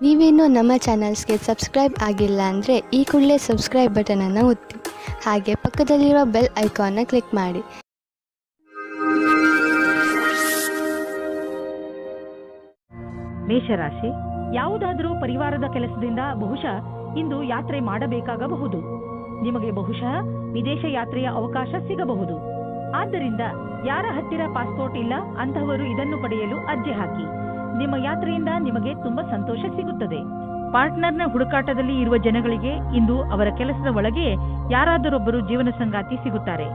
ನೀವೇನೂ ನಮ್ಮ ಚಾನಲ್ಸ್ಗೆ ಸಬ್ಸ್ಕ್ರೈಬ್ ಆಗಿಲ್ಲ ಅಂದರೆ ಈ ಕೂಡಲೇ ಸಬ್ಸ್ಕ್ರೈಬ್ ಬಟನನ್ನು ಒತ್ತಿ, ಹಾಗೆ ಪಕ್ಕದಲ್ಲಿರುವ ಬೆಲ್ ಐಕಾನ್ನ ಕ್ಲಿಕ್ ಮಾಡಿ. ಮೇಷರಾಶಿ, ಯಾವುದಾದರೂ ಪರಿವಾರದ ಕೆಲಸದಿಂದ ಬಹುಶಃ ಇಂದು ಯಾತ್ರೆ ಮಾಡಬೇಕಾಗಬಹುದು. ನಿಮಗೆ ಬಹುಶಃ ವಿದೇಶ ಯಾತ್ರೆಯ ಅವಕಾಶ ಸಿಗಬಹುದು. ಆದ್ದರಿಂದ ಯಾರ ಹತ್ತಿರ ಪಾಸ್ಪೋರ್ಟ್ ಇಲ್ಲ ಅಂತಹವರು ಇದನ್ನು ಪಡೆಯಲು ಅರ್ಜಿ ಹಾಕಿ. ನಿಮ್ಮ ಯಾತ್ರೆಯಿಂದ ನಿಮಗೆ ತುಂಬಾ ಸಂತೋಷ ಸಿಗುತ್ತದೆ. ಪಾರ್ಟ್ನರ್ನ ಹುಡುಕಾಟದಲ್ಲಿ ಇರುವ ಜನಗಳಿಗೆ ಇಂದು ಅವರ ಕೆಲಸದ ಒಳಗೆ ಯಾರಾದರೊಬ್ಬರು ಜೀವನ ಸಂಗಾತಿ ಸಿಗುತ್ತಾರೆ.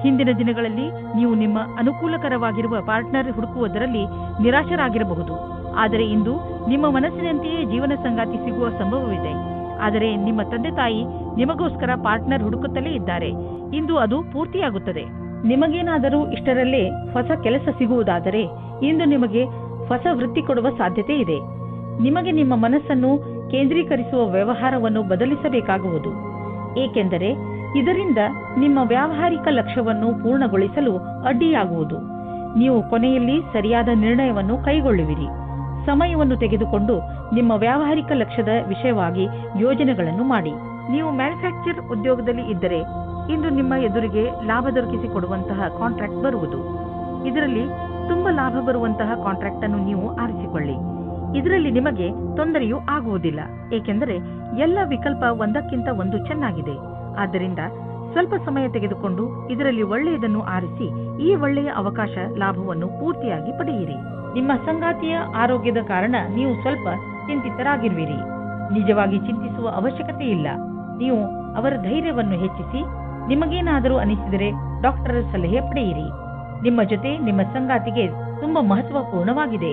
ಹಿಂದಿನ ದಿನಗಳಲ್ಲಿ ನೀವು ನಿಮ್ಮ ಅನುಕೂಲಕರವಾಗಿರುವ ಪಾರ್ಟ್ನರ್ ಹುಡುಕುವುದರಲ್ಲಿ ನಿರಾಶರಾಗಿರಬಹುದು. ಆದರೆ ಇಂದು ನಿಮ್ಮ ಮನಸ್ಸಿನಂತೆಯೇ ಜೀವನ ಸಂಗಾತಿ ಸಿಗುವ ಸಂಭವವಿದೆ. ಆದರೆ ನಿಮ್ಮ ತಂದೆ ತಾಯಿ ನಿಮಗೋಸ್ಕರ ಪಾರ್ಟ್ನರ್ ಹುಡುಕುತ್ತಲೇ ಇದ್ದಾರೆ. ಇಂದು ಅದು ಪೂರ್ತಿಯಾಗುತ್ತದೆ. ನಿಮಗೇನಾದರೂ ಇಷ್ಟರಲ್ಲೇ ಹೊಸ ಕೆಲಸ ಸಿಗುವುದಾದರೆ ಇಂದು ನಿಮಗೆ ಹೊಸ ವೃತ್ತಿ ಕೊಡುವ ಸಾಧ್ಯತೆ ಇದೆ. ನಿಮಗೆ ನಿಮ್ಮ ಮನಸ್ಸನ್ನು ಕೇಂದ್ರೀಕರಿಸುವ ವ್ಯವಹಾರವನ್ನು ಬದಲಿಸಬೇಕಾಗುವುದು. ಏಕೆಂದರೆ ಇದರಿಂದ ನಿಮ್ಮ ವ್ಯಾವಹಾರಿಕ ಲಕ್ಷ್ಯವನ್ನು ಪೂರ್ಣಗೊಳಿಸಲು ಅಡ್ಡಿಯಾಗುವುದು. ನೀವು ಕೊನೆಯಲ್ಲಿ ಸರಿಯಾದ ನಿರ್ಣಯವನ್ನು ಕೈಗೊಳ್ಳುವಿರಿ. ಸಮಯವನ್ನು ತೆಗೆದುಕೊಂಡು ನಿಮ್ಮ ವ್ಯಾವಹಾರಿಕ ಲಕ್ಷ್ಯದ ವಿಷಯವಾಗಿ ಯೋಜನೆಗಳನ್ನು ಮಾಡಿ. ನೀವು ಮ್ಯಾನುಫ್ಯಾಕ್ಚರ್ ಉದ್ಯೋಗದಲ್ಲಿ ಇದ್ದರೆ ಇಂದು ನಿಮ್ಮ ಎದುರಿಗೆ ಲಾಭ ದೊರಕಿಸಿಕೊಡುವಂತಹ ಕಾಂಟ್ರಾಕ್ಟ್ ಬರುವುದು. ಇದರಲ್ಲಿ ತುಂಬಾ ಲಾಭ ಬರುವಂತಹ ಕಾಂಟ್ರಾಕ್ಟ್ ಅನ್ನು ನೀವು ಆರಿಸಿಕೊಳ್ಳಿ. ಇದರಲ್ಲಿ ನಿಮಗೆ ತೊಂದರೆಯೂ ಆಗುವುದಿಲ್ಲ, ಏಕೆಂದರೆ ಎಲ್ಲ ವಿಕಲ್ಪ ಒಂದಕ್ಕಿಂತ ಒಂದು ಚೆನ್ನಾಗಿದೆ. ಆದ್ದರಿಂದ ಸ್ವಲ್ಪ ಸಮಯ ತೆಗೆದುಕೊಂಡು ಇದರಲ್ಲಿ ಒಳ್ಳೆಯದನ್ನು ಆರಿಸಿ ಈ ಒಳ್ಳೆಯ ಅವಕಾಶ ಲಾಭವನ್ನು ಪೂರ್ತಿಯಾಗಿ ಪಡೆಯಿರಿ. ನಿಮ್ಮ ಸಂಗಾತಿಯ ಆರೋಗ್ಯದ ಕಾರಣ ನೀವು ಸ್ವಲ್ಪ ಚಿಂತಿತರಾಗಿರುವಿರಿ. ನಿಜವಾಗಿ ಚಿಂತಿಸುವ ಅವಶ್ಯಕತೆ ಇಲ್ಲ. ನೀವು ಅವರ ಧೈರ್ಯವನ್ನು ಹೆಚ್ಚಿಸಿ. ನಿಮಗೇನಾದರೂ ಅನಿಸಿದರೆ ಡಾಕ್ಟರ್ ಸಲಹೆ ಪಡೆಯಿರಿ. ನಿಮ್ಮ ಜೊತೆ ನಿಮ್ಮ ಸಂಗಾತಿಗೆ ತುಂಬಾ ಮಹತ್ವಪೂರ್ಣವಾಗಿದೆ.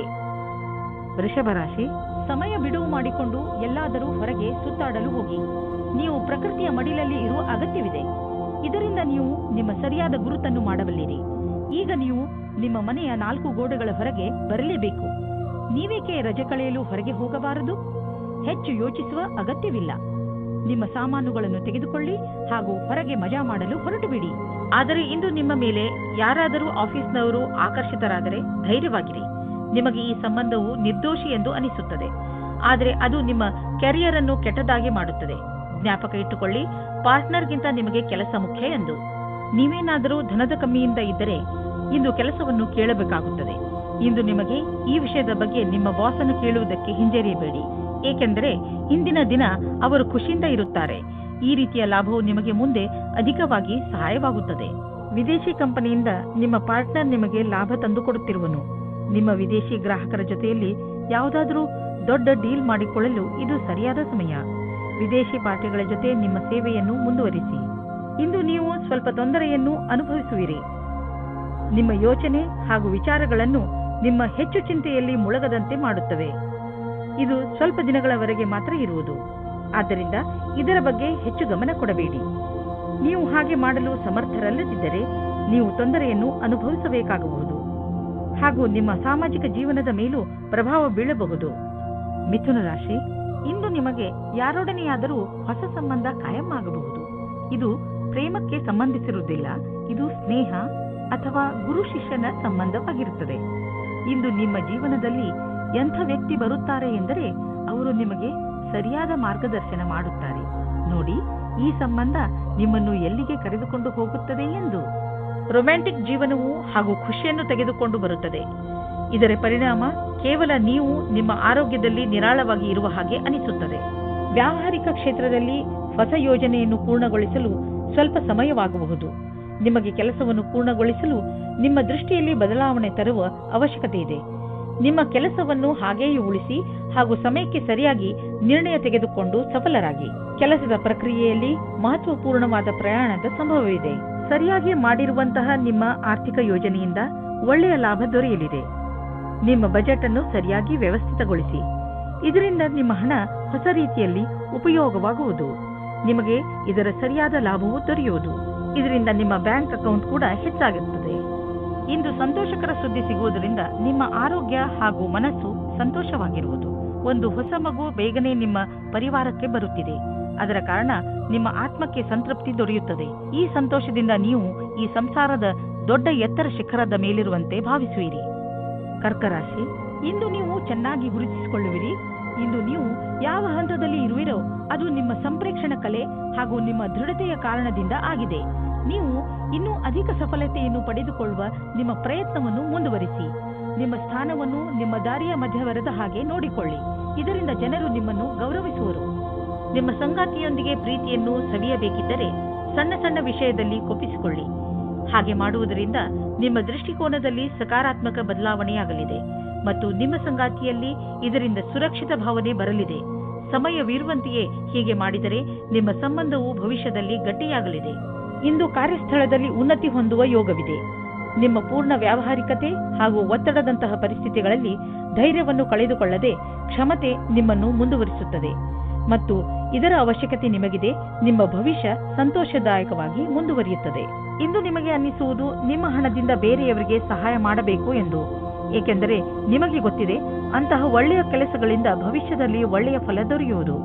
ವೃಷಭ ರಾಶಿ, ಸಮಯ ಬಿಡುವು ಮಾಡಿಕೊಂಡು ಎಲ್ಲಾದರೂ ಹೊರಗೆ ಸುತ್ತಾಡಲು ಹೋಗಿ. ನೀವು ಪ್ರಕೃತಿಯ ಮಡಿಲಲ್ಲಿ ಇರುವ ಅಗತ್ಯವಿದೆ. ಇದರಿಂದ ನೀವು ನಿಮ್ಮ ಸರಿಯಾದ ಗುರುತನ್ನು ಮಾಡಬಲ್ಲಿರಿ. ಈಗ ನೀವು ನಿಮ್ಮ ಮನೆಯ 4 ಗೋಡೆಗಳ ಹೊರಗೆ ಬರಲೇಬೇಕು. ನೀವೇಕೆ ರಜೆ ಕಳೆಯಲು ಹೊರಗೆ ಹೋಗಬಾರದು? ಹೆಚ್ಚು ಯೋಚಿಸುವ ಅಗತ್ಯವಿಲ್ಲ. ನಿಮ್ಮ ಸಾಮಾನುಗಳನ್ನು ತೆಗೆದುಕೊಳ್ಳಿ ಹಾಗೂ ಹೊರಗೆ ಮಜಾ ಮಾಡಲು ಹೊರಟು ಬಿಡಿ. ಆದರೆ ಇಂದು ನಿಮ್ಮ ಮೇಲೆ ಯಾರಾದರೂ ಆಫೀಸ್ನವರು ಆಕರ್ಷಿತರಾದರೆ ಧೈರ್ಯವಾಗಿರಿ. ನಿಮಗೆ ಈ ಸಂಬಂಧವು ನಿರ್ದೋಷಿ ಎಂದು ಅನಿಸುತ್ತದೆ, ಆದರೆ ಅದು ನಿಮ್ಮ ಕೆರಿಯರ್ ಅನ್ನು ಕೆಟ್ಟದಾಗಿ ಮಾಡುತ್ತದೆ. ಜ್ಞಾಪಕ ಇಟ್ಟುಕೊಳ್ಳಿ, ಪಾರ್ಟ್ನರ್ಗಿಂತ ನಿಮಗೆ ಕೆಲಸ ಮುಖ್ಯ ಎಂದು. ನೀವೇನಾದರೂ ಧನದ ಕಮ್ಮಿಯಿಂದ ಇದ್ದರೆ ಇಂದು ಕೆಲಸವನ್ನು ಕೇಳಬೇಕಾಗುತ್ತದೆ. ಇಂದು ನಿಮಗೆ ಈ ವಿಷಯದ ಬಗ್ಗೆ ನಿಮ್ಮ ಬಾಸನ್ನು ಕೇಳುವುದಕ್ಕೆ ಹಿಂಜರಿಯಬೇಡಿ, ಏಕೆಂದರೆ ಇಂದಿನ ದಿನ ಅವರು ಖುಷಿಯಿಂದ ಇರುತ್ತಾರೆ. ಈ ರೀತಿಯ ಲಾಭವು ನಿಮಗೆ ಮುಂದೆ ಅಧಿಕವಾಗಿ ಸಹಾಯವಾಗುತ್ತದೆ. ವಿದೇಶಿ ಕಂಪನಿಯಿಂದ ನಿಮ್ಮ ಪಾರ್ಟ್ನರ್ ನಿಮಗೆ ಲಾಭ ತಂದುಕೊಡುತ್ತಿರುವನು. ನಿಮ್ಮ ವಿದೇಶಿ ಗ್ರಾಹಕರ ಜೊತೆಯಲ್ಲಿ ಯಾವುದಾದರೂ ದೊಡ್ಡ ಡೀಲ್ ಮಾಡಿಕೊಳ್ಳಲು ಇದು ಸರಿಯಾದ ಸಮಯ. ವಿದೇಶಿ ಪಾರ್ಟಿಗಳ ಜೊತೆ ನಿಮ್ಮ ಸೇವೆಯನ್ನು ಮುಂದುವರಿಸಿ. ಇಂದು ನೀವು ಸ್ವಲ್ಪ ತೊಂದರೆಯನ್ನು ಅನುಭವಿಸುವಿರಿ. ನಿಮ್ಮ ಯೋಚನೆ ಹಾಗೂ ವಿಚಾರಗಳನ್ನು ನಿಮ್ಮ ಹೆಚ್ಚು ಚಿಂತೆಯಲ್ಲಿ ಮುಳುಗದಂತೆ ಮಾಡುತ್ತವೆ. ಇದು ಸ್ವಲ್ಪ ದಿನಗಳವರೆಗೆ ಮಾತ್ರ ಇರುವುದು. ಆದ್ದರಿಂದ ಇದರ ಬಗ್ಗೆ ಹೆಚ್ಚು ಗಮನ ಕೊಡಬೇಡಿ. ನೀವು ಹಾಗೆ ಮಾಡಲು ಸಮರ್ಥರಲ್ಲದಿದ್ದರೆ ನೀವು ತೊಂದರೆಯನ್ನು ಅನುಭವಿಸಬೇಕಾಗಬಹುದು ಹಾಗೂ ನಿಮ್ಮ ಸಾಮಾಜಿಕ ಜೀವನದ ಮೇಲೂ ಪ್ರಭಾವ ಬೀಳಬಹುದು. ಮಿಥುನ ರಾಶಿ, ಇಂದು ನಿಮಗೆ ಯಾರೊಡನೆಯಾದರೂ ಹೊಸ ಸಂಬಂಧ ಕಾಯಂ ಆಗಬಹುದು. ಇದು ಪ್ರೇಮಕ್ಕೆ ಸಂಬಂಧಿಸಿರುವುದಿಲ್ಲ. ಇದು ಸ್ನೇಹ ಅಥವಾ ಗುರು ಶಿಷ್ಯನ ಸಂಬಂಧವಾಗಿರುತ್ತದೆ. ಇಂದು ನಿಮ್ಮ ಜೀವನದಲ್ಲಿ ಎಂಥ ವ್ಯಕ್ತಿ ಬರುತ್ತಾರೆ ಎಂದರೆ ಅವರು ನಿಮಗೆ ಸರಿಯಾದ ಮಾರ್ಗದರ್ಶನ ಮಾಡುತ್ತಾರೆ. ನೋಡಿ, ಈ ಸಂಬಂಧ ನಿಮ್ಮನ್ನು ಎಲ್ಲಿಗೆ ಕರೆದುಕೊಂಡು ಹೋಗುತ್ತದೆ ಎಂದು. ರೊಮ್ಯಾಂಟಿಕ್ ಜೀವನವು ಹಾಗೂ ಖುಷಿಯನ್ನು ತೆಗೆದುಕೊಂಡು ಬರುತ್ತದೆ. ಇದರ ಪರಿಣಾಮ ಕೇವಲ ನೀವು ನಿಮ್ಮ ಆರೋಗ್ಯದಲ್ಲಿ ನಿರಾಳವಾಗಿ ಇರುವ ಹಾಗೆ ಅನಿಸುತ್ತದೆ. ವ್ಯಾವಹಾರಿಕ ಕ್ಷೇತ್ರದಲ್ಲಿ ಹೊಸ ಯೋಜನೆಯನ್ನು ಪೂರ್ಣಗೊಳಿಸಲು ಸ್ವಲ್ಪ ಸಮಯವಾಗಬಹುದು. ನಿಮಗೆ ಕೆಲಸವನ್ನು ಪೂರ್ಣಗೊಳಿಸಲು ನಿಮ್ಮ ದೃಷ್ಟಿಯಲ್ಲಿ ಬದಲಾವಣೆ ತರುವ ಅವಶ್ಯಕತೆ ಇದೆ. ನಿಮ್ಮ ಕೆಲಸವನ್ನು ಹಾಗೆಯೇ ಉಳಿಸಿ ಹಾಗೂ ಸಮಯಕ್ಕೆ ಸರಿಯಾಗಿ ನಿರ್ಣಯ ತೆಗೆದುಕೊಂಡು ಸಫಲರಾಗಿ. ಕೆಲಸದ ಪ್ರಕ್ರಿಯೆಯಲ್ಲಿ ಮಹತ್ವಪೂರ್ಣವಾದ ಪ್ರಯಾಣದ ಸಂಭವವಿದೆ. ಸರಿಯಾಗಿ ಮಾಡಿರುವಂತಹ ನಿಮ್ಮ ಆರ್ಥಿಕ ಯೋಜನೆಯಿಂದ ಒಳ್ಳೆಯ ಲಾಭ ದೊರೆಯಲಿದೆ. ನಿಮ್ಮ ಬಜೆಟ್ ಅನ್ನು ಸರಿಯಾಗಿ ವ್ಯವಸ್ಥಿತಗೊಳಿಸಿ. ಇದರಿಂದ ನಿಮ್ಮ ಹಣ ಹೊಸ ರೀತಿಯಲ್ಲಿ ಉಪಯೋಗವಾಗುವುದು. ನಿಮಗೆ ಇದರ ಸರಿಯಾದ ಲಾಭವು ದೊರೆಯುವುದು. ಇದರಿಂದ ನಿಮ್ಮ ಬ್ಯಾಂಕ್ ಅಕೌಂಟ್ ಕೂಡ ಹೆಚ್ಚಾಗುತ್ತದೆ. ಇಂದು ಸಂತೋಷಕರ ಸುದ್ದಿ ಸಿಗುವುದರಿಂದ ನಿಮ್ಮ ಆರೋಗ್ಯ ಹಾಗೂ ಮನಸ್ಸು ಸಂತೋಷವಾಗಿರುವುದು. ಒಂದು ಹೊಸ ಮಗು ಬೇಗನೆ ನಿಮ್ಮ ಪರಿವಾರಕ್ಕೆ ಬರುತ್ತಿದೆ. ಅದರ ಕಾರಣ ನಿಮ್ಮ ಆತ್ಮಕ್ಕೆ ಸಂತೃಪ್ತಿ ದೊರೆಯುತ್ತದೆ. ಈ ಸಂತೋಷದಿಂದ ನೀವು ಈ ಸಂಸಾರದ ದೊಡ್ಡ ಎತ್ತರ ಶಿಖರದ ಮೇಲಿರುವಂತೆ ಭಾವಿಸುವಿರಿ. ಕರ್ಕ ರಾಶಿ, ಇಂದು ನೀವು ಚೆನ್ನಾಗಿ ಗುರುತಿಸಿಕೊಳ್ಳುವಿರಿ. ಇಂದು ನೀವು ಯಾವ ಹಂತದಲ್ಲಿ ಇರುವಿರೋ ಅದು ನಿಮ್ಮ ಸಂಪ್ರೇಕ್ಷಣ ಕಲೆ ಹಾಗೂ ನಿಮ್ಮ ದೃಢತೆಯ ಕಾರಣದಿಂದ ಆಗಿದೆ. ನೀವು ಇನ್ನೂ ಅಧಿಕ ಸಫಲತೆಯನ್ನು ಪಡೆದುಕೊಳ್ಳುವ ನಿಮ್ಮ ಪ್ರಯತ್ನವನ್ನು ಮುಂದುವರಿಸಿ. ನಿಮ್ಮ ಸ್ಥಾನವನ್ನು ನಿಮ್ಮ ದಾರಿಯ ಮಧ್ಯವರದ ಹಾಗೆ ನೋಡಿಕೊಳ್ಳಿ. ಇದರಿಂದ ಜನರು ನಿಮ್ಮನ್ನು ಗೌರವಿಸುವರು. ನಿಮ್ಮ ಸಂಗಾತಿಯೊಂದಿಗೆ ಪ್ರೀತಿಯನ್ನು ಸವಿಯಬೇಕಿದ್ದರೆ ಸಣ್ಣ ಸಣ್ಣ ವಿಷಯದಲ್ಲಿ ಕೊಪ್ಪಿಸಿಕೊಳ್ಳಿ. ಹಾಗೆ ಮಾಡುವುದರಿಂದ ನಿಮ್ಮ ದೃಷ್ಟಿಕೋನದಲ್ಲಿ ಸಕಾರಾತ್ಮಕ ಬದಲಾವಣೆಯಾಗಲಿದೆ ಮತ್ತು ನಿಮ್ಮ ಸಂಗಾತಿಯಲ್ಲಿ ಇದರಿಂದ ಸುರಕ್ಷಿತ ಭಾವನೆ ಬರಲಿದೆ. ಸಮಯವಿರುವಂತೆಯೇ ಹೀಗೆ ಮಾಡಿದರೆ ನಿಮ್ಮ ಸಂಬಂಧವು ಭವಿಷ್ಯದಲ್ಲಿ ಗಟ್ಟಿಯಾಗಲಿದೆ. ಇಂದು ಕಾರ್ಯಸ್ಥಳದಲ್ಲಿ ಉನ್ನತಿ ಹೊಂದುವ ಯೋಗವಿದೆ. ನಿಮ್ಮ ಪೂರ್ಣ ವ್ಯಾವಹಾರಿಕತೆ ಹಾಗೂ ಒತ್ತಡದಂತಹ ಪರಿಸ್ಥಿತಿಗಳಲ್ಲಿ ಧೈರ್ಯವನ್ನು ಕಳೆದುಕೊಳ್ಳದೆ ಕ್ಷಮತೆ ನಿಮ್ಮನ್ನು ಮುಂದುವರಿಸುತ್ತದೆ ಮತ್ತು ಇದರ ಅವಶ್ಯಕತೆ ನಿಮಗಿದೆ. ನಿಮ್ಮ ಭವಿಷ್ಯ ಸಂತೋಷದಾಯಕವಾಗಿ ಮುಂದುವರಿಯುತ್ತದೆ. ಇಂದು ನಿಮಗೆ ಅನ್ನಿಸುವುದು ನಿಮ್ಮ ಹಣದಿಂದ ಬೇರೆಯವರಿಗೆ ಸಹಾಯ ಮಾಡಬೇಕು ಎಂದು, ಏಕೆಂದರೆ ನಿಮಗೆ ಗೊತ್ತಿದೆ ಅಂತಹ ಒಳ್ಳೆಯ ಕೆಲಸಗಳಿಂದ ಭವಿಷ್ಯದಲ್ಲಿ ಒಳ್ಳೆಯ ಫಲ ದೊರೆಯುವುದು.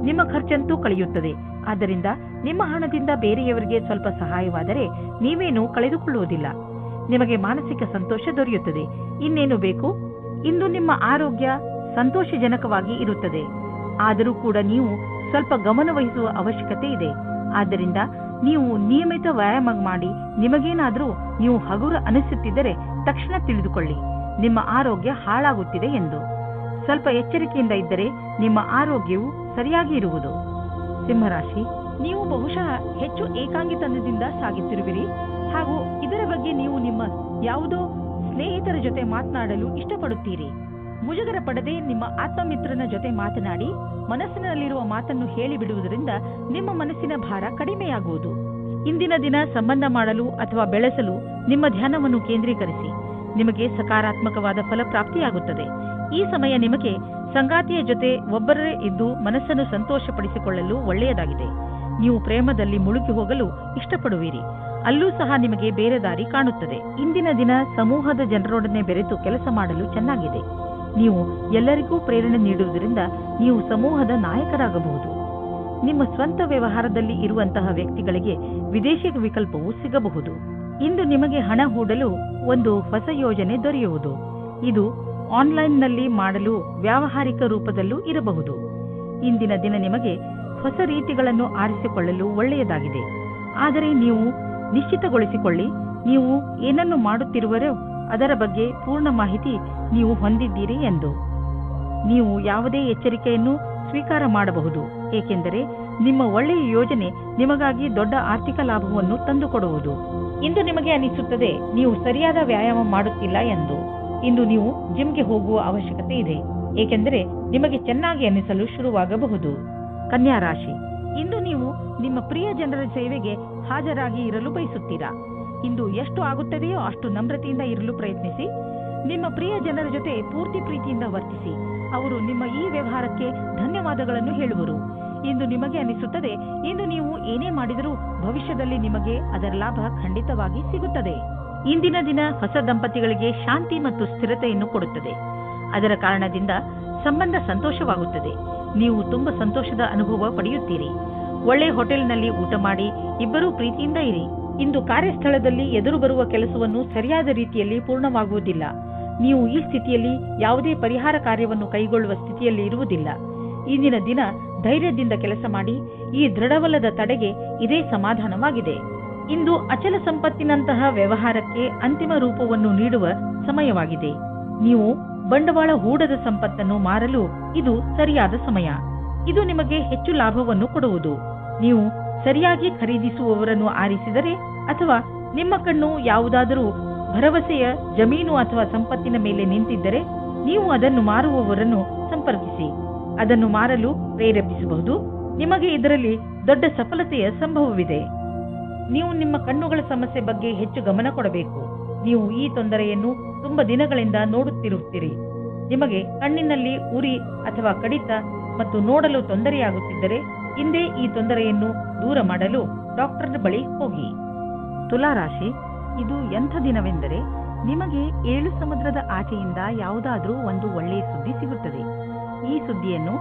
ನಿಮ್ಮ ಖರ್ಚಂತೂ ಕಳೆಯುತ್ತದೆ. ಆದ್ದರಿಂದ ನಿಮ್ಮ ಹಣದಿಂದ ಬೇರೆಯವರಿಗೆ ಸ್ವಲ್ಪ ಸಹಾಯವಾದರೆ ನೀವೇನೂ ಕಳೆದುಕೊಳ್ಳುವುದಿಲ್ಲ. ನಿಮಗೆ ಮಾನಸಿಕ ಸಂತೋಷ ದೊರೆಯುತ್ತದೆ. ಇನ್ನೇನು ಬೇಕು? ಇಂದು ನಿಮ್ಮ ಆರೋಗ್ಯ ಸಂತೋಷಜನಕವಾಗಿ ಇರುತ್ತದೆ. ಆದರೂ ಕೂಡ ನೀವು ಸ್ವಲ್ಪ ಗಮನವಹಿಸುವ ಅವಶ್ಯಕತೆ ಇದೆ. ಆದ್ದರಿಂದ ನೀವು ನಿಯಮಿತ ವ್ಯಾಯಾಮ ಮಾಡಿ. ನಿಮಗೇನಾದರೂ ನೀವು ಹಗುರ ಅನಿಸುತ್ತಿದ್ದರೆ ತಕ್ಷಣ ತಿಳಿದುಕೊಳ್ಳಿ, ನಿಮ್ಮ ಆರೋಗ್ಯ ಹಾಳಾಗುತ್ತಿದೆ ಎಂದು. ಸ್ವಲ್ಪ ಎಚ್ಚರಿಕೆಯಿಂದ ಇದ್ದರೆ ನಿಮ್ಮ ಆರೋಗ್ಯವು ಸರಿಯಾಗಿ ಇರುವುದು. ಸಿಂಹರಾಶಿ, ನೀವು ಬಹುಶಃ ಹೆಚ್ಚು ಏಕಾಂಗಿತನದಿಂದ ಸಾಗುತ್ತಿರುವಿರಿ ಹಾಗೂ ಇದರ ಬಗ್ಗೆ ನೀವು ನಿಮ್ಮ ಯಾವುದೋ ಸ್ನೇಹಿತರ ಜೊತೆ ಮಾತನಾಡಲು ಇಷ್ಟಪಡುತ್ತೀರಿ. ಮುಜುಗರ ಪಡದೆ ನಿಮ್ಮ ಆತ್ಮಮಿತ್ರನ ಜೊತೆ ಮಾತನಾಡಿ ಮನಸ್ಸಿನಲ್ಲಿರುವ ಮಾತನ್ನು ಹೇಳಿಬಿಡುವುದರಿಂದ ನಿಮ್ಮ ಮನಸ್ಸಿನ ಭಾರ ಕಡಿಮೆಯಾಗುವುದು. ಇಂದಿನ ದಿನ ಸಂಬಂಧ ಮಾಡಲು ಅಥವಾ ಬೆಳೆಸಲು ನಿಮ್ಮ ಧ್ಯಾನವನ್ನು ಕೇಂದ್ರೀಕರಿಸಿ. ನಿಮಗೆ ಸಕಾರಾತ್ಮಕವಾದ ಫಲ ಪ್ರಾಪ್ತಿಯಾಗುತ್ತದೆ. ಈ ಸಮಯ ನಿಮಗೆ ಸಂಗಾತಿಯ ಜೊತೆ ಒಬ್ಬರೇ ಇದ್ದು ಮನಸ್ಸನ್ನು ಸಂತೋಷಪಡಿಸಿಕೊಳ್ಳಲು ಒಳ್ಳೆಯದಾಗಿದೆ. ನೀವು ಪ್ರೇಮದಲ್ಲಿ ಮುಳುಗಿ ಹೋಗಲು ಇಷ್ಟಪಡುವಿರಿ. ಅಲ್ಲೂ ಸಹ ನಿಮಗೆ ಬೇರೆ ದಾರಿ ಕಾಣುತ್ತದೆ. ಇಂದಿನ ದಿನ ಸಮೂಹದ ಜನರೊಡನೆ ಬೆರೆತು ಕೆಲಸ ಮಾಡಲು ಚೆನ್ನಾಗಿದೆ. ನೀವು ಎಲ್ಲರಿಗೂ ಪ್ರೇರಣೆ ನೀಡುವುದರಿಂದ ನೀವು ಸಮೂಹದ ನಾಯಕರಾಗಬಹುದು. ನಿಮ್ಮ ಸ್ವಂತ ವ್ಯವಹಾರದಲ್ಲಿ ಇರುವಂತಹ ವ್ಯಕ್ತಿಗಳಿಗೆ ವಿದೇಶಿ ವಿಕಲ್ಪವು ಸಿಗಬಹುದು. ಇಂದು ನಿಮಗೆ ಹಣ ಹೂಡಲು ಒಂದು ಹೊಸ ಯೋಜನೆ ದೊರೆಯುವುದು. ಇದು ಆನ್ಲೈನ್ನಲ್ಲಿ ಮಾಡಲು ವ್ಯಾವಹಾರಿಕ ರೂಪದಲ್ಲೂ ಇರಬಹುದು. ಇಂದಿನ ದಿನ ನಿಮಗೆ ಹೊಸ ರೀತಿಗಳನ್ನು ಆರಿಸಿಕೊಳ್ಳಲು ಒಳ್ಳೆಯದಾಗಿದೆ. ಆದರೆ ನೀವು ನಿಶ್ಚಿತಗೊಳಿಸಿಕೊಳ್ಳಿ, ನೀವು ಏನನ್ನು ಮಾಡುತ್ತಿರುವರೋ ಅದರ ಬಗ್ಗೆ ಪೂರ್ಣ ಮಾಹಿತಿ ನೀವು ಹೊಂದಿದ್ದೀರಿ ಎಂದು. ನೀವು ಯಾವುದೇ ಎಚ್ಚರಿಕೆಯನ್ನು ಸ್ವೀಕಾರ ಮಾಡಬಹುದು, ಏಕೆಂದರೆ ನಿಮ್ಮ ಒಳ್ಳೆಯ ಯೋಜನೆ ನಿಮಗಾಗಿ ದೊಡ್ಡ ಆರ್ಥಿಕ ಲಾಭವನ್ನು ತಂದುಕೊಡುವುದು. ಇಂದು ನಿಮಗೆ ಅನಿಸುತ್ತದೆ ನೀವು ಸರಿಯಾದ ವ್ಯಾಯಾಮ ಮಾಡುತ್ತಿಲ್ಲ ಎಂದು. ಇಂದು ನೀವು ಜಿಮ್ಗೆ ಹೋಗುವ ಅವಶ್ಯಕತೆ ಇದೆ, ಏಕೆಂದರೆ ನಿಮಗೆ ಚೆನ್ನಾಗಿ ಅನಿಸಲು ಶುರುವಾಗಬಹುದು. ಕನ್ಯಾ ರಾಶಿ, ಇಂದು ನೀವು ನಿಮ್ಮ ಪ್ರಿಯ ಜನರ ಸೇವೆಗೆ ಹಾಜರಾಗಿ ಇರಲು ಬಯಸುತ್ತೀರಾ. ಇಂದು ಎಷ್ಟು ಆಗುತ್ತದೆಯೋ ಅಷ್ಟು ನಮ್ರತೆಯಿಂದ ಇರಲು ಪ್ರಯತ್ನಿಸಿ. ನಿಮ್ಮ ಪ್ರಿಯ ಜನರ ಜೊತೆ ಪೂರ್ತಿ ಪ್ರೀತಿಯಿಂದ ವರ್ತಿಸಿ. ಅವರು ನಿಮ್ಮ ಈ ವ್ಯವಹಾರಕ್ಕೆ ಧನ್ಯವಾದಗಳನ್ನು ಹೇಳುವರು. ಇಂದು ನಿಮಗೆ ಅನಿಸುತ್ತದೆ ಇಂದು ನೀವು ಏನೇ ಮಾಡಿದರೂ ಭವಿಷ್ಯದಲ್ಲಿ ನಿಮಗೆ ಅದರ ಲಾಭ ಖಂಡಿತವಾಗಿ ಸಿಗುತ್ತದೆ. ಇಂದಿನ ದಿನ ಹೊಸ ದಂಪತಿಗಳಿಗೆ ಶಾಂತಿ ಮತ್ತು ಸ್ಥಿರತೆಯನ್ನು ಕೊಡುತ್ತದೆ. ಅದರ ಕಾರಣದಿಂದ ಸಂಬಂಧ ಸಂತೋಷವಾಗುತ್ತದೆ. ನೀವು ತುಂಬಾ ಸಂತೋಷದ ಅನುಭವ ಪಡೆಯುತ್ತೀರಿ. ಒಳ್ಳೆ ಹೋಟೆಲ್ನಲ್ಲಿ ಊಟ ಮಾಡಿ ಇಬ್ಬರೂ ಪ್ರೀತಿಯಿಂದ ಇರಿ. ಇಂದು ಕಾರ್ಯಸ್ಥಳದಲ್ಲಿ ಎದುರು ಬರುವ ಕೆಲಸವನ್ನು ಸರಿಯಾದ ರೀತಿಯಲ್ಲಿ ಪೂರ್ಣವಾಗುವುದಿಲ್ಲ. ನೀವು ಈ ಸ್ಥಿತಿಯಲ್ಲಿ ಯಾವುದೇ ಪರಿಹಾರ ಕಾರ್ಯವನ್ನು ಕೈಗೊಳ್ಳುವ ಸ್ಥಿತಿಯಲ್ಲಿ ಇರುವುದಿಲ್ಲ. ಇಂದಿನ ದಿನ ಧೈರ್ಯದಿಂದ ಕೆಲಸ ಮಾಡಿ. ಈ ದೃಢವಲ್ಲದ ತಡೆಗೆ ಇದೇ ಸಮಾಧಾನವಾಗಿದೆ. ಇಂದು ಅಚಲ ಸಂಪತ್ತಿನಂತಹ ವ್ಯವಹಾರಕ್ಕೆ ಅಂತಿಮ ರೂಪವನ್ನು ನೀಡುವ ಸಮಯವಾಗಿದೆ. ನೀವು ಬಂಡವಾಳ ಹೂಡದ ಸಂಪತ್ತನ್ನು ಮಾರಲು ಇದು ಸರಿಯಾದ ಸಮಯ. ಇದು ನಿಮಗೆ ಹೆಚ್ಚು ಲಾಭವನ್ನು ಕೊಡುವುದು. ನೀವು ಸರಿಯಾಗಿ ಖರೀದಿಸುವವರನ್ನು ಆರಿಸಿದರೆ ಅಥವಾ ನಿಮ್ಮ ಕಣ್ಣು ಯಾವುದಾದರೂ ಭರವಸೆಯ ಜಮೀನು ಅಥವಾ ಸಂಪತ್ತಿನ ಮೇಲೆ ನಿಂತಿದ್ದರೆ ನೀವು ಅದನ್ನು ಮಾರುವವರನ್ನು ಸಂಪರ್ಕಿಸಿ. ಅದನ್ನು ಮಾರಲು ಪ್ರೇರೇಪಿಸಬಹುದು. ನಿಮಗೆ ಇದರಲ್ಲಿ ದೊಡ್ಡ ಸಫಲತೆಯ ಸಂಭವವಿದೆ. ನೀವು ನಿಮ್ಮ ಕಣ್ಣುಗಳ ಸಮಸ್ಯೆ ಬಗ್ಗೆ ಹೆಚ್ಚು ಗಮನ ಕೊಡಬೇಕು. ನೀವು ಈ ತೊಂದರೆಯನ್ನು ತುಂಬಾ ದಿನಗಳಿಂದ ನೋಡುತ್ತಿರುತ್ತೀರಿ. ನಿಮಗೆ ಕಣ್ಣಿನಲ್ಲಿ ಉರಿ ಅಥವಾ ಕಡಿತ ಮತ್ತು ನೋಡಲು ತೊಂದರೆಯಾಗುತ್ತಿದ್ದರೆ ಹಿಂದೆ ಈ ತೊಂದರೆಯನ್ನು ದೂರ ಮಾಡಲು ಡಾಕ್ಟರ್ ಬಳಿ ಹೋಗಿ. ತುಲಾ ರಾಶಿ, ಇದು ಎಂಥ ದಿನವೆಂದರೆ ನಿಮಗೆ 7 ಸಮುದ್ರದ ಆಚೆಯಿಂದ ಯಾವುದಾದ್ರೂ ಒಂದು ಒಳ್ಳೆಯ ಸುದ್ದಿ ಸಿಗುತ್ತದೆ. ಈ ಸುದ್ದಿಯನ್ನು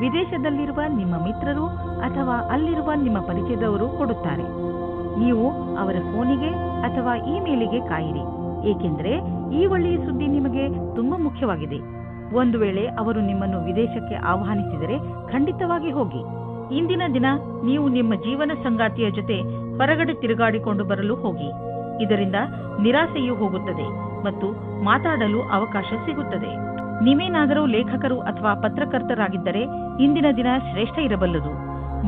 ವಿದೇಶದಲ್ಲಿರುವ ನಿಮ್ಮ ಮಿತ್ರರು ಅಥವಾ ಅಲ್ಲಿರುವ ನಿಮ್ಮ ಪರಿಚಯದವರು ಕೊಡುತ್ತಾರೆ. ನೀವು ಅವರ ಫೋನಿಗೆ ಅಥವಾ ಇಮೇಲಿಗೆ ಕಾಯಿರಿ, ಏಕೆಂದರೆ ಈ ಒಳ್ಳೆಯ ಸುದ್ದಿ ನಿಮಗೆ ತುಂಬಾ ಮುಖ್ಯವಾಗಿದೆ. ಒಂದು ವೇಳೆ ಅವರು ನಿಮ್ಮನ್ನು ವಿದೇಶಕ್ಕೆ ಆಹ್ವಾನಿಸಿದರೆ ಖಂಡಿತವಾಗಿ ಹೋಗಿ. ಇಂದಿನ ದಿನ ನೀವು ನಿಮ್ಮ ಜೀವನ ಸಂಗಾತಿಯ ಜೊತೆ ಹೊರಗಡೆ ತಿರುಗಾಡಿಕೊಂಡು ಬರಲು ಹೋಗಿ. ಇದರಿಂದ ನಿರಾಸೆಯೂ ಹೋಗುತ್ತದೆ ಮತ್ತು ಮಾತಾಡಲು ಅವಕಾಶ ಸಿಗುತ್ತದೆ. ನೀವೇನಾದರೂ ಲೇಖಕರು ಅಥವಾ ಪತ್ರಕರ್ತರಾಗಿದ್ದರೆ ಇಂದಿನ ದಿನ ಶ್ರೇಷ್ಠ ಇರಬಲ್ಲದು.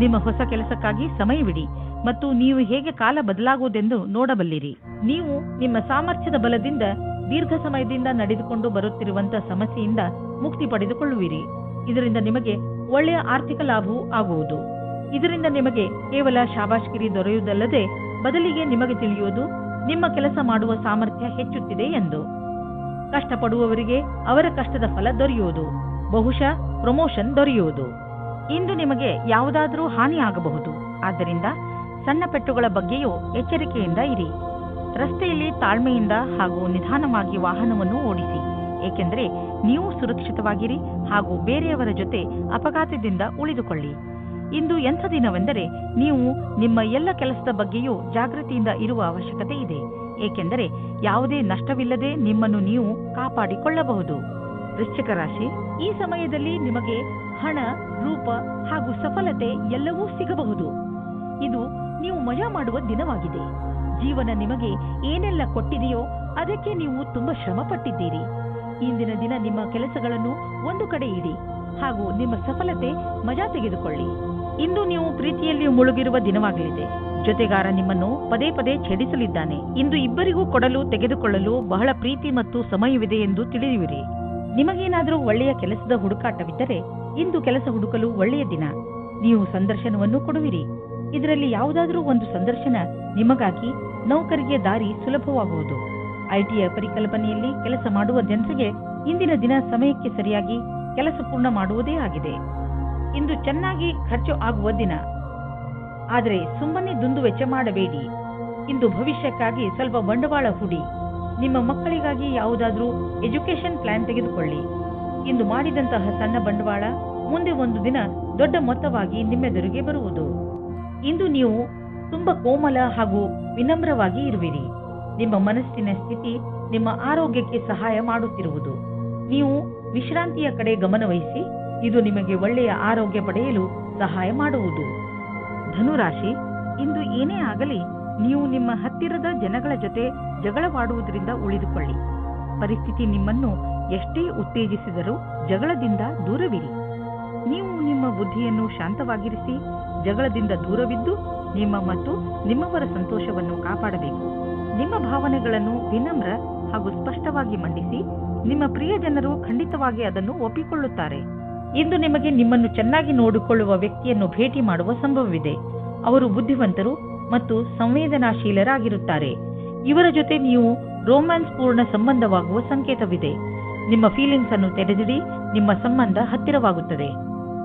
ನಿಮ್ಮ ಹೊಸ ಕೆಲಸಕ್ಕಾಗಿ ಸಮಯವಿಡಿ ಮತ್ತು ನೀವು ಹೇಗೆ ಕಾಲ ಬದಲಾಗುವುದೆಂದು ನೋಡಬಲ್ಲಿರಿ. ನೀವು ನಿಮ್ಮ ಸಾಮರ್ಥ್ಯದ ಬಲದಿಂದ ದೀರ್ಘ ಸಮಯದಿಂದ ನಡೆದುಕೊಂಡು ಬರುತ್ತಿರುವಂತಹ ಸಮಸ್ಯೆಯಿಂದ ಮುಕ್ತಿ ಪಡೆದುಕೊಳ್ಳುವಿರಿ. ಇದರಿಂದ ನಿಮಗೆ ಒಳ್ಳೆಯ ಆರ್ಥಿಕ ಲಾಭವೂ ಆಗುವುದು. ಇದರಿಂದ ನಿಮಗೆ ಕೇವಲ ಶಾಬಾಷ್ಗಿರಿ ದೊರೆಯುವುದಲ್ಲದೆ ಬದಲಿಗೆ ನಿಮಗೆ ತಿಳಿಯುವುದು ನಿಮ್ಮ ಕೆಲಸ ಮಾಡುವ ಸಾಮರ್ಥ್ಯ ಹೆಚ್ಚುತ್ತಿದೆ ಎಂದು. ಕಷ್ಟಪಡುವವರಿಗೆ ಅವರ ಕಷ್ಟದ ಫಲ ದೊರೆಯುವುದು, ಬಹುಶಃ ಪ್ರಮೋಷನ್ ದೊರೆಯುವುದು. ಇಂದು ನಿಮಗೆ ಯಾವುದಾದರೂ ಹಾನಿ ಆಗಬಹುದು. ಆದ್ದರಿಂದ ಸಣ್ಣ ಪೆಟ್ಟುಗಳ ಬಗ್ಗೆಯೂ ಎಚ್ಚರಿಕೆಯಿಂದ ಇರಿ. ರಸ್ತೆಯಲ್ಲಿ ತಾಳ್ಮೆಯಿಂದ ಹಾಗೂ ನಿಧಾನವಾಗಿ ವಾಹನವನ್ನು ಓಡಿಸಿ, ಏಕೆಂದರೆ ನೀವು ಸುರಕ್ಷಿತವಾಗಿರಿ ಹಾಗೂ ಬೇರೆಯವರ ಜೊತೆ ಅಪಘಾತದಿಂದ ಉಳಿದುಕೊಳ್ಳಿ. ಇಂದು ಎಂಥ ದಿನವೆಂದರೆ ನೀವು ನಿಮ್ಮ ಎಲ್ಲ ಕೆಲಸದ ಬಗ್ಗೆಯೂ ಜಾಗೃತಿಯಿಂದ ಇರುವ ಅವಶ್ಯಕತೆ ಇದೆ, ಏಕೆಂದರೆ ಯಾವುದೇ ನಷ್ಟವಿಲ್ಲದೆ ನಿಮ್ಮನ್ನು ನೀವು ಕಾಪಾಡಿಕೊಳ್ಳಬಹುದು. ವೃಶ್ಚಿಕ ರಾಶಿ, ಈ ಸಮಯದಲ್ಲಿ ನಿಮಗೆ ಹಣ, ರೂಪ ಹಾಗೂ ಸಫಲತೆ ಎಲ್ಲವೂ ಸಿಗಬಹುದು. ಇದು ನೀವು ಮಜಾ ಮಾಡುವ ದಿನವಾಗಿದೆ. ಜೀವನ ನಿಮಗೆ ಏನೆಲ್ಲ ಕೊಟ್ಟಿದೆಯೋ ಅದಕ್ಕೆ ನೀವು ತುಂಬಾ ಶ್ರಮ ಪಟ್ಟಿದ್ದೀರಿ. ಇಂದಿನ ದಿನ ನಿಮ್ಮ ಕೆಲಸಗಳನ್ನು ಒಂದು ಕಡೆ ಇಡಿ ಹಾಗೂ ನಿಮ್ಮ ಸಫಲತೆ ಮಜಾ ತೆಗೆದುಕೊಳ್ಳಿ. ಇಂದು ನೀವು ಪ್ರೀತಿಯಲ್ಲಿ ಮುಳುಗಿರುವ ದಿನವಾಗಲಿದೆ. ಜೊತೆಗಾರ ನಿಮ್ಮನ್ನು ಪದೇ ಪದೇ ಛೇಡಿಸಲಿದ್ದಾನೆ. ಇಂದು ಇಬ್ಬರಿಗೂ ಕೊಡಲು ತೆಗೆದುಕೊಳ್ಳಲು ಬಹಳ ಪ್ರೀತಿ ಮತ್ತು ಸಮಯವಿದೆ ಎಂದು ತಿಳಿಯುವಿರಿ. ನಿಮಗೇನಾದರೂ ಒಳ್ಳೆಯ ಕೆಲಸದ ಹುಡುಕಾಟವಿದ್ದರೆ ಇಂದು ಕೆಲಸ ಹುಡುಕಲು ಒಳ್ಳೆಯ ದಿನ. ನೀವು ಸಂದರ್ಶನವನ್ನು ಕೊಡುವಿರಿ. ಇದರಲ್ಲಿ ಯಾವುದಾದರೂ ಒಂದು ಸಂದರ್ಶನ ನಿಮಗಾಗಿ ನೌಕರಿಗೆ ದಾರಿ ಸುಲಭವಾಗುವುದು. ಐಟಿಯ ಪರಿಕಲ್ಪನೆಯಲ್ಲಿ ಕೆಲಸ ಮಾಡುವ ಜನರಿಗೆ ಇಂದಿನ ದಿನ ಸಮಯಕ್ಕೆ ಸರಿಯಾಗಿ ಕೆಲಸ ಪೂರ್ಣ ಮಾಡುವುದೇ ಆಗಿದೆ. ಇಂದು ಚೆನ್ನಾಗಿ ಖರ್ಚು ಆಗುವ ದಿನ, ಆದರೆ ಸುಮ್ಮನೆ ದುಂದು ವೆಚ್ಚ ಮಾಡಬೇಡಿ. ಇಂದು ಭವಿಷ್ಯಕ್ಕಾಗಿ ಸ್ವಲ್ಪ ಬಂಡವಾಳ ಹೂಡಿ. ನಿಮ್ಮ ಮಕ್ಕಳಿಗಾಗಿ ಯಾವುದಾದ್ರೂ ಎಜುಕೇಶನ್ ಪ್ಲಾನ್ ತೆಗೆದುಕೊಳ್ಳಿ. ಇಂದು ಮಾಡಿದಂತಹ ಸಣ್ಣ ಬಂಡವಾಳ ಮುಂದೆ ಒಂದು ದಿನ ದೊಡ್ಡ ಮೊತ್ತವಾಗಿ ನಿಮ್ಮೆದುರಿಗೆ ಬರುವುದು. ಇಂದು ನೀವು ತುಂಬಾ ಕೋಮಲ ಹಾಗೂ ವಿನಮ್ರವಾಗಿ ಇರುವಿರಿ. ನಿಮ್ಮ ಮನಸ್ಸಿನ ಸ್ಥಿತಿ ನಿಮ್ಮ ಆರೋಗ್ಯಕ್ಕೆ ಸಹಾಯ ಮಾಡುತ್ತಿರುವುದು. ನೀವು ವಿಶ್ರಾಂತಿಯ ಕಡೆ ಗಮನವಹಿಸಿ. ಇದು ನಿಮಗೆ ಒಳ್ಳೆಯ ಆರೋಗ್ಯ ಪಡೆಯಲು ಸಹಾಯ ಮಾಡುವುದು. ಧನುರಾಶಿ, ಇಂದು ಏನೇ ಆಗಲಿ ನೀವು ನಿಮ್ಮ ಹತ್ತಿರದ ಜನಗಳ ಜೊತೆ ಜಗಳವಾಡುವುದರಿಂದ ಉಳಿದುಕೊಳ್ಳಿ. ಪರಿಸ್ಥಿತಿ ನಿಮ್ಮನ್ನು ಎಷ್ಟೇ ಉತ್ತೇಜಿಸಿದರೂ ಜಗಳದಿಂದ ದೂರವಿರಿ. ನೀವು ನಿಮ್ಮ ಬುದ್ಧಿಯನ್ನು ಶಾಂತವಾಗಿರಿಸಿ ಜಗಳದಿಂದ ದೂರವಿದ್ದು ನಿಮ್ಮ ಮತ್ತು ನಿಮ್ಮವರ ಸಂತೋಷವನ್ನು ಕಾಪಾಡಬೇಕು. ನಿಮ್ಮ ಭಾವನೆಗಳನ್ನು ವಿನಮ್ರ ಹಾಗೂ ಸ್ಪಷ್ಟವಾಗಿ ಮಂಡಿಸಿ. ನಿಮ್ಮ ಪ್ರಿಯ ಜನರು ಖಂಡಿತವಾಗಿ ಅದನ್ನು ಒಪ್ಪಿಕೊಳ್ಳುತ್ತಾರೆ. ಇಂದು ನಿಮಗೆ ನಿಮ್ಮನ್ನು ಚೆನ್ನಾಗಿ ನೋಡಿಕೊಳ್ಳುವ ವ್ಯಕ್ತಿಯನ್ನು ಭೇಟಿ ಮಾಡುವ ಸಂಭವವಿದೆ. ಅವರು ಬುದ್ಧಿವಂತರು ಮತ್ತು ಸಂವೇದನಾಶೀಲರಾಗಿರುತ್ತಾರೆ. ಇವರ ಜೊತೆ ನೀವು ರೋಮ್ಯಾನ್ಸ್ ಪೂರ್ಣ ಸಂಬಂಧವಾಗುವ ಸಂಕೇತವಿದೆ. ನಿಮ್ಮ ಫೀಲಿಂಗ್ಸ್ ಅನ್ನು ತೆರೆದಿಡಿ. ನಿಮ್ಮ ಸಂಬಂಧ ಹತ್ತಿರವಾಗುತ್ತದೆ.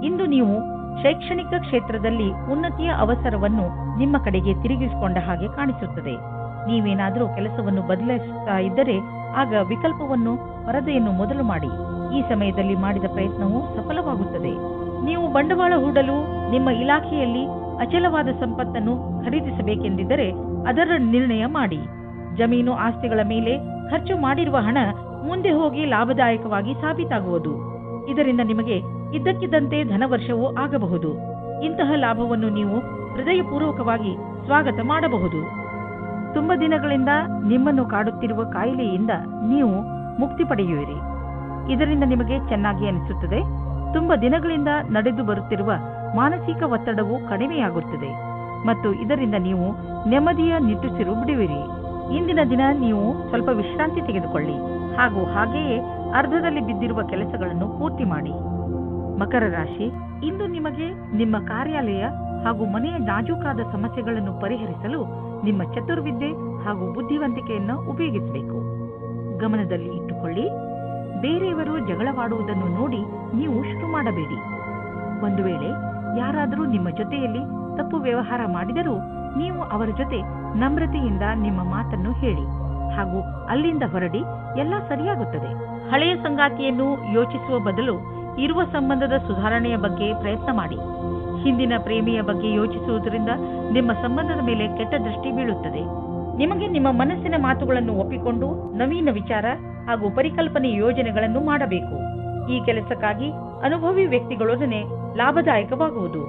ಇಂದು ನೀವು ಶೈಕ್ಷಣಿಕ ಕ್ಷೇತ್ರದಲ್ಲಿ ಉನ್ನತಿಯ ಅವಸರವನ್ನು ನಿಮ್ಮ ಕಡೆಗೆ ತಿರುಗಿಸಿಕೊಂಡ ಹಾಗೆ ಕಾಣಿಸುತ್ತದೆ. ನೀವೇನಾದರೂ ಕೆಲಸವನ್ನು ಬದಲಾಯಿಸುತ್ತಾ ಇದ್ದರೆ ಆಗ ವಿಕಲ್ಪವನ್ನು ವರದಿಯನ್ನು ಮೊದಲು ಮಾಡಿ. ಈ ಸಮಯದಲ್ಲಿ ಮಾಡಿದ ಪ್ರಯತ್ನವು ಸಫಲವಾಗುತ್ತದೆ. ನೀವು ಬಂಡವಾಳ ಹೂಡಲು ನಿಮ್ಮ ಇಲಾಖೆಯಲ್ಲಿ ಅಚಲವಾದ ಸಂಪತ್ತನ್ನು ಖರೀದಿಸಬೇಕೆಂದಿದ್ದರೆ ಅದರ ನಿರ್ಣಯ ಮಾಡಿ. ಜಮೀನು ಆಸ್ತಿಗಳ ಮೇಲೆ ಖರ್ಚು ಮಾಡಿರುವ ಹಣ ಮುಂದೆ ಹೋಗಿ ಲಾಭದಾಯಕವಾಗಿ ಸಾಬೀತಾಗುವುದು. ಇದರಿಂದ ನಿಮಗೆ ಇದ್ದಕ್ಕಿದ್ದಂತೆ ಧನವರ್ಷವೂ ಆಗಬಹುದು. ಇಂತಹ ಲಾಭವನ್ನು ನೀವು ಹೃದಯಪೂರ್ವಕವಾಗಿ ಸ್ವಾಗತ ಮಾಡಬಹುದು. ತುಂಬಾ ದಿನಗಳಿಂದ ನಿಮ್ಮನ್ನು ಕಾಡುತ್ತಿರುವ ಕಾಯಿಲೆಯಿಂದ ನೀವು ಮುಕ್ತಿ ಪಡೆಯುವಿರಿ. ಇದರಿಂದ ನಿಮಗೆ ಚೆನ್ನಾಗಿ ಅನಿಸುತ್ತದೆ. ತುಂಬಾ ದಿನಗಳಿಂದ ನಡೆದು ಬರುತ್ತಿರುವ ಮಾನಸಿಕ ಒತ್ತಡವು ಕಡಿಮೆಯಾಗುತ್ತದೆ ಮತ್ತು ಇದರಿಂದ ನೀವು ನೆಮ್ಮದಿಯ ನಿಟ್ಟುಸಿರು ಬಿಡುವಿರಿ. ಇಂದಿನ ದಿನ ನೀವು ಸ್ವಲ್ಪ ವಿಶ್ರಾಂತಿ ತೆಗೆದುಕೊಳ್ಳಿ ಹಾಗೂ ಹಾಗೆಯೇ ಅರ್ಧದಲ್ಲಿ ಬಿದ್ದಿರುವ ಕೆಲಸಗಳನ್ನು ಪೂರ್ತಿ ಮಾಡಿ. ಮಕರ ರಾಶಿ, ಇಂದು ನಿಮಗೆ ನಿಮ್ಮ ಕಾರ್ಯಾಲಯ ಹಾಗೂ ಮನೆಯ ನಾಜೂಕಾದ ಸಮಸ್ಯೆಗಳನ್ನು ಪರಿಹರಿಸಲು ನಿಮ್ಮ ಚತುರ್ವಿದ್ಯೆ ಹಾಗೂ ಬುದ್ಧಿವಂತಿಕೆಯನ್ನು ಉಪಯೋಗಿಸಬೇಕು. ಗಮನದಲ್ಲಿ ಇಟ್ಟುಕೊಳ್ಳಿ. ಬೇರೆಯವರು ಜಗಳವಾಡುವುದನ್ನು ನೋಡಿ ನೀವು ಶುರು ಮಾಡಬೇಡಿ. ಒಂದು ವೇಳೆ ಯಾರಾದರೂ ನಿಮ್ಮ ಜೊತೆಯಲ್ಲಿ ತಪ್ಪು ವ್ಯವಹಾರ ಮಾಡಿದರೂ ನೀವು ಅವರ ಜೊತೆ ನಮ್ರತೆಯಿಂದ ನಿಮ್ಮ ಮಾತನ್ನು ಹೇಳಿ ಹಾಗೂ ಅಲ್ಲಿಂದ ಹೊರಡಿ. ಎಲ್ಲ ಸರಿಯಾಗುತ್ತದೆ. ಹಳೆಯ ಸಂಗಾತಿಯನ್ನು ಯೋಚಿಸುವ ಬದಲು ಇರುವ ಸಂಬಂಧದ ಸುಧಾರಣೆಯ ಬಗ್ಗೆ ಪ್ರಯತ್ನ ಮಾಡಿ. ಹಿಂದಿನ ಪ್ರೇಮಿಯ ಬಗ್ಗೆ ಯೋಚಿಸುವುದರಿಂದ ನಿಮ್ಮ ಸಂಬಂಧದ ಮೇಲೆ ಕೆಟ್ಟ ದೃಷ್ಟಿ ಬೀಳುತ್ತದೆ. ನಿಮಗೆ ನಿಮ್ಮ ಮನಸ್ಸಿನ ಮಾತುಗಳನ್ನು ಒಪ್ಪಿಕೊಂಡು ನವೀನ ವಿಚಾರ ಹಾಗೂ ಪರಿಕಲ್ಪನೆ ಯೋಜನೆಗಳನ್ನು ಮಾಡಬೇಕು. ಈ ಕೆಲಸಕ್ಕಾಗಿ ಅನುಭವಿ ವ್ಯಕ್ತಿಗಳೊಡನೆ ಲಾಭದಾಯಕವಾಗುವುದು.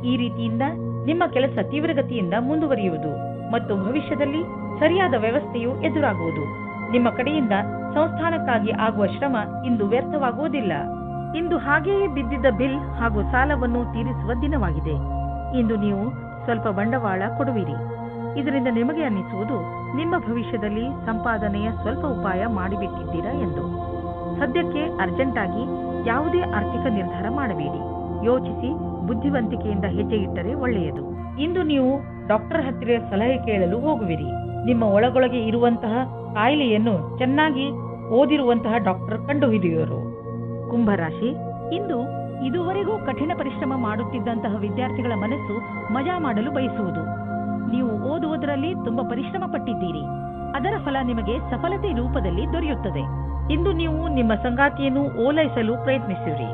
ಈ ರೀತಿಯಿಂದ ನಿಮ್ಮ ಕೆಲಸ ತೀವ್ರಗತಿಯಿಂದ ಮುಂದುವರಿಯುವುದು ಮತ್ತು ಭವಿಷ್ಯದಲ್ಲಿ ಸರಿಯಾದ ವ್ಯವಸ್ಥೆಯು ಎದುರಾಗುವುದು. ನಿಮ್ಮ ಕಡೆಯಿಂದ ಸಂಸ್ಥಾನಕ್ಕಾಗಿ ಆಗುವ ಶ್ರಮ ಇಂದು ವ್ಯರ್ಥವಾಗುವುದಿಲ್ಲ. ಇಂದು ಹಾಗೆಯೇ ಬಿದ್ದಿದ್ದ ಬಿಲ್ ಹಾಗೂ ಸಾಲವನ್ನು ತೀರಿಸುವ ದಿನವಾಗಿದೆ. ಇಂದು ನೀವು ಸ್ವಲ್ಪ ಬಂಡವಾಳ ಕೊಡುವಿರಿ. ಇದರಿಂದ ನಿಮಗೆ ಅನ್ನಿಸುವುದು ನಿಮ್ಮ ಭವಿಷ್ಯದಲ್ಲಿ ಸಂಪಾದನೆಯ ಸ್ವಲ್ಪ ಉಪಾಯ ಮಾಡಿಬಿಟ್ಟಿದ್ದೀರಾ ಎಂದು. ಸದ್ಯಕ್ಕೆ ಅರ್ಜೆಂಟ್ ಆಗಿ ಯಾವುದೇ ಆರ್ಥಿಕ ನಿರ್ಧಾರ ಮಾಡಬೇಡಿ. ಯೋಚಿಸಿ ಬುದ್ಧಿವಂತಿಕೆಯಿಂದ ಹೆಜ್ಜೆ ಇಟ್ಟರೆ ಒಳ್ಳೆಯದು. ಇಂದು ನೀವು ಡಾಕ್ಟರ್ ಹತ್ತಿರ ಸಲಹೆ ಕೇಳಲು ಹೋಗುವಿರಿ. ನಿಮ್ಮ ಒಳಗೊಳಗೆ ಇರುವಂತಹ ಕಾಯಿಲೆಯನ್ನು ಚೆನ್ನಾಗಿ ಓದಿರುವಂತಹ ಡಾಕ್ಟರ್ ಕಂಡುಹಿಡಿಯುವರು. ಕುಂಭರಾಶಿ, ಇಂದು ಇದುವರೆಗೂ ಕಠಿಣ ಪರಿಶ್ರಮ ಮಾಡುತ್ತಿದ್ದಂತಹ ವಿದ್ಯಾರ್ಥಿಗಳ ಮನಸ್ಸು ಮಜಾ ಮಾಡಲು ಬಯಸುವುದು. ನೀವು ಓದುವುದರಲ್ಲಿ ತುಂಬಾ ಪರಿಶ್ರಮ ಪಟ್ಟಿದ್ದೀರಿ. ಅದರ ಫಲ ನಿಮಗೆ ಸಫಲತೆ ರೂಪದಲ್ಲಿ ದೊರೆಯುತ್ತದೆ. ಇಂದು ನೀವು ನಿಮ್ಮ ಸಂಗಾತಿಯನ್ನು ಓಲೈಸಲು ಪ್ರಯತ್ನಿಸಿರಿ.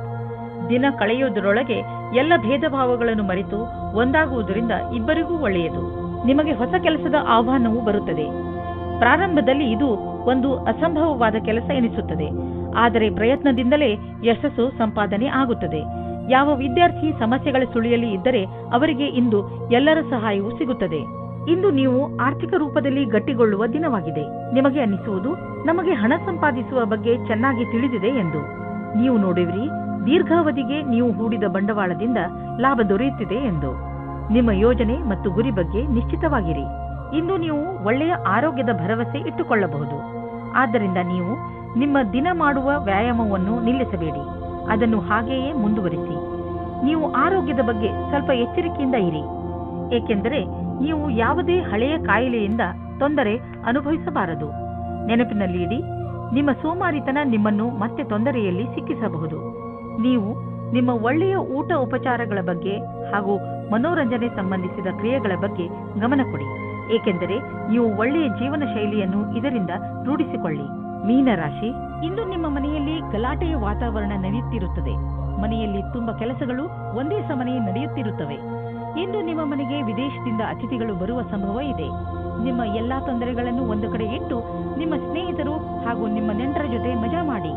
ದಿನ ಕಳೆಯುವುದರೊಳಗೆ ಎಲ್ಲ ಭೇದ ಭಾವಗಳನ್ನು ಮರೆತು ಒಂದಾಗುವುದರಿಂದ ಇಬ್ಬರಿಗೂ ಒಳ್ಳೆಯದು. ನಿಮಗೆ ಹೊಸ ಕೆಲಸದ ಆಹ್ವಾನವೂ ಬರುತ್ತದೆ. ಪ್ರಾರಂಭದಲ್ಲಿ ಇದು ಒಂದು ಅಸಂಭವವಾದ ಕೆಲಸ ಎನಿಸುತ್ತದೆ, ಆದರೆ ಪ್ರಯತ್ನದಿಂದಲೇ ಯಶಸ್ಸು ಸಂಪಾದನೆ ಆಗುತ್ತದೆ. ಯಾವ ವಿದ್ಯಾರ್ಥಿ ಸಮಸ್ಯೆಗಳ ಸುಳಿಯಲ್ಲಿ ಇದ್ದರೆ ಅವರಿಗೆ ಇಂದು ಎಲ್ಲರ ಸಹಾಯವೂ ಸಿಗುತ್ತದೆ. ಇಂದು ನೀವು ಆರ್ಥಿಕ ರೂಪದಲ್ಲಿ ಗಟ್ಟಿಗೊಳ್ಳುವ ದಿನವಾಗಿದೆ. ನಿಮಗೆ ಅನ್ನಿಸುವುದು ನಮಗೆ ಹಣ ಸಂಪಾದಿಸುವ ಬಗ್ಗೆ ಚೆನ್ನಾಗಿ ತಿಳಿದಿದೆ ಎಂದು. ನೀವು ನೋಡುವಿರಿ, ದೀರ್ಘಾವಧಿಗೆ ನೀವು ಹೂಡಿದ ಬಂಡವಾಳದಿಂದ ಲಾಭ ದೊರೆಯುತ್ತಿದೆ ಎಂದು. ನಿಮ್ಮ ಯೋಜನೆ ಮತ್ತು ಗುರಿ ಬಗ್ಗೆ ನಿಶ್ಚಿತವಾಗಿರಿ. ಇಂದು ನೀವು ಒಳ್ಳೆಯ ಆರೋಗ್ಯದ ಭರವಸೆ ಇಟ್ಟುಕೊಳ್ಳಬಹುದು. ಆದ್ದರಿಂದ ನೀವು ನಿಮ್ಮ ದಿನ ಮಾಡುವ ವ್ಯಾಯಾಮವನ್ನು ನಿಲ್ಲಿಸಬೇಡಿ. ಅದನ್ನು ಹಾಗೆಯೇ ಮುಂದುವರಿಸಿ. ನೀವು ಆರೋಗ್ಯದ ಬಗ್ಗೆ ಸ್ವಲ್ಪ ಎಚ್ಚರಿಕೆಯಿಂದ ಇರಿ, ಏಕೆಂದರೆ ನೀವು ಯಾವುದೇ ಹಳೆಯ ಕಾಯಿಲೆಯಿಂದ ತೊಂದರೆ ಅನುಭವಿಸಬಾರದು. ನೆನಪಿನಲ್ಲಿ ಇಡಿ, ನಿಮ್ಮ ಸೋಮಾರಿತನ ನಿಮ್ಮನ್ನು ಮತ್ತೆ ತೊಂದರೆಯಲ್ಲಿ ಸಿಕ್ಕಿಸಬಹುದು. ನೀವು ನಿಮ್ಮ ಒಳ್ಳೆಯ ಊಟ ಉಪಚಾರಗಳ ಬಗ್ಗೆ ಹಾಗೂ ಮನೋರಂಜನೆ ಸಂಬಂಧಿಸಿದ ಕ್ರಿಯೆಗಳ ಬಗ್ಗೆ ಗಮನ ಕೊಡಿ, ಏಕೆಂದರೆ ನೀವು ಒಳ್ಳೆಯ ಜೀವನ ಶೈಲಿಯನ್ನು ಇದರಿಂದ ರೂಢಿಸಿಕೊಳ್ಳಿ. ಮೀನರಾಶಿ, ಇಂದು ನಿಮ್ಮ ಮನೆಯಲ್ಲಿ ಗಲಾಟೆಯ ವಾತಾವರಣ ನಡೆಯುತ್ತಿರುತ್ತದೆ. ಮನೆಯಲ್ಲಿ ತುಂಬಾ ಕೆಲಸಗಳು ಒಂದೇ ಸಮನೆ ನಡೆಯುತ್ತಿರುತ್ತವೆ. ಇಂದು ನಿಮ್ಮ ಮನೆಗೆ ವಿದೇಶದಿಂದ ಅತಿಥಿಗಳು ಬರುವ ಸಂಭವ ಇದೆ. ನಿಮ್ಮ ಎಲ್ಲಾ ತೊಂದರೆಗಳನ್ನು ಒಂದು ಕಡೆ ಇಟ್ಟು ನಿಮ್ಮ ಸ್ನೇಹಿತರು ಹಾಗೂ ನಿಮ್ಮ ನೆಂಟರ ಜೊತೆ ಮಜಾ ಮಾಡಿ.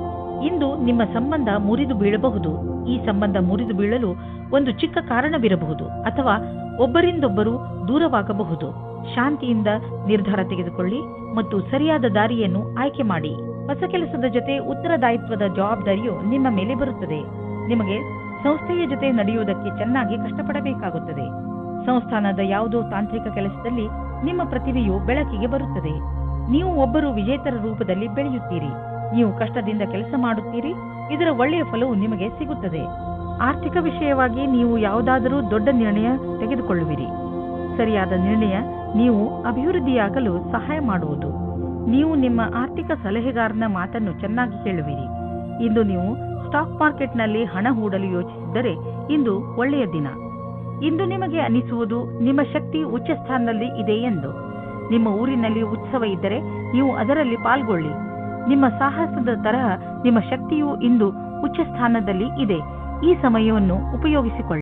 ಇಂದು ನಿಮ್ಮ ಸಂಬಂಧ ಮುರಿದು ಬೀಳಬಹುದು. ಈ ಸಂಬಂಧ ಮುರಿದು ಬೀಳಲು ಒಂದು ಚಿಕ್ಕ ಕಾರಣವಿರಬಹುದು ಅಥವಾ ಒಬ್ಬರಿಂದೊಬ್ಬರು ದೂರವಾಗಬಹುದು. ಶಾಂತಿಯಿಂದ ನಿರ್ಧಾರ ತೆಗೆದುಕೊಳ್ಳಿ ಮತ್ತು ಸರಿಯಾದ ದಾರಿಯನ್ನು ಆಯ್ಕೆ ಮಾಡಿ. ಹೊಸ ಕೆಲಸದ ಜೊತೆ ಉತ್ತರದಾಯಿತ್ವದ ಜವಾಬ್ದಾರಿಯು ನಿಮ್ಮ ಮೇಲೆ ಬರುತ್ತದೆ. ನಿಮಗೆ ಸಂಸ್ಥೆಯ ಜೊತೆ ನಡೆಯುವುದಕ್ಕೆ ಚೆನ್ನಾಗಿ ಕಷ್ಟಪಡಬೇಕಾಗುತ್ತದೆ. ಸಂಸ್ಥಾನದ ಯಾವುದೋ ತಾಂತ್ರಿಕ ಕೆಲಸದಲ್ಲಿ ನಿಮ್ಮ ಪ್ರತಿಭೆಯು ಬೆಳಕಿಗೆ ಬರುತ್ತದೆ. ನೀವು ಒಬ್ಬರು ವಿಜೇತರ ರೂಪದಲ್ಲಿ ಬೆಳೆಯುತ್ತೀರಿ. ನೀವು ಕಷ್ಟದಿಂದ ಕೆಲಸ ಮಾಡುತ್ತೀರಿ. ಇದರ ಒಳ್ಳೆಯ ಫಲವು ನಿಮಗೆ ಸಿಗುತ್ತದೆ. ಆರ್ಥಿಕ ವಿಷಯವಾಗಿ ನೀವು ಯಾವುದಾದರೂ ದೊಡ್ಡ ನಿರ್ಣಯ ತೆಗೆದುಕೊಳ್ಳುವಿರಿ. ಸರಿಯಾದ ನಿರ್ಣಯ ನೀವು ಅಭಿವೃದ್ಧಿಯಾಗಲು ಸಹಾಯ ಮಾಡುವುದು. ನೀವು ನಿಮ್ಮ ಆರ್ಥಿಕ ಸಲಹೆಗಾರನ ಮಾತನ್ನು ಚೆನ್ನಾಗಿ ಕೇಳುವಿರಿ. ಇಂದು ನೀವು ಸ್ಟಾಕ್ ಮಾರ್ಕೆಟ್ನಲ್ಲಿ ಹಣ ಹೂಡಲು ಯೋಚಿಸಿದ್ದರೆ ಇಂದು ಒಳ್ಳೆಯ ದಿನ. ಇಂದು ನಿಮಗೆ ಅನಿಸುವುದು ನಿಮ್ಮ ಶಕ್ತಿ ಉಚ್ಚ ಸ್ಥಾನದಲ್ಲಿ ಇದೆ ಎಂದು. ನಿಮ್ಮ ಊರಿನಲ್ಲಿ ಉತ್ಸವ ಇದ್ದರೆ ನೀವು ಅದರಲ್ಲಿ ಪಾಲ್ಗೊಳ್ಳಿ. ನಿಮ್ಮ ಸಾಹಸದ ತರಹ ನಿಮ್ಮ ಶಕ್ತಿಯು ಇಂದು ಉಚ್ಚ ಸ್ಥಾನದಲ್ಲಿ ಇದೆ. ಈ ಸಮಯವನ್ನು ಉಪಯೋಗಿಸಿಕೊಳ್ಳಿ.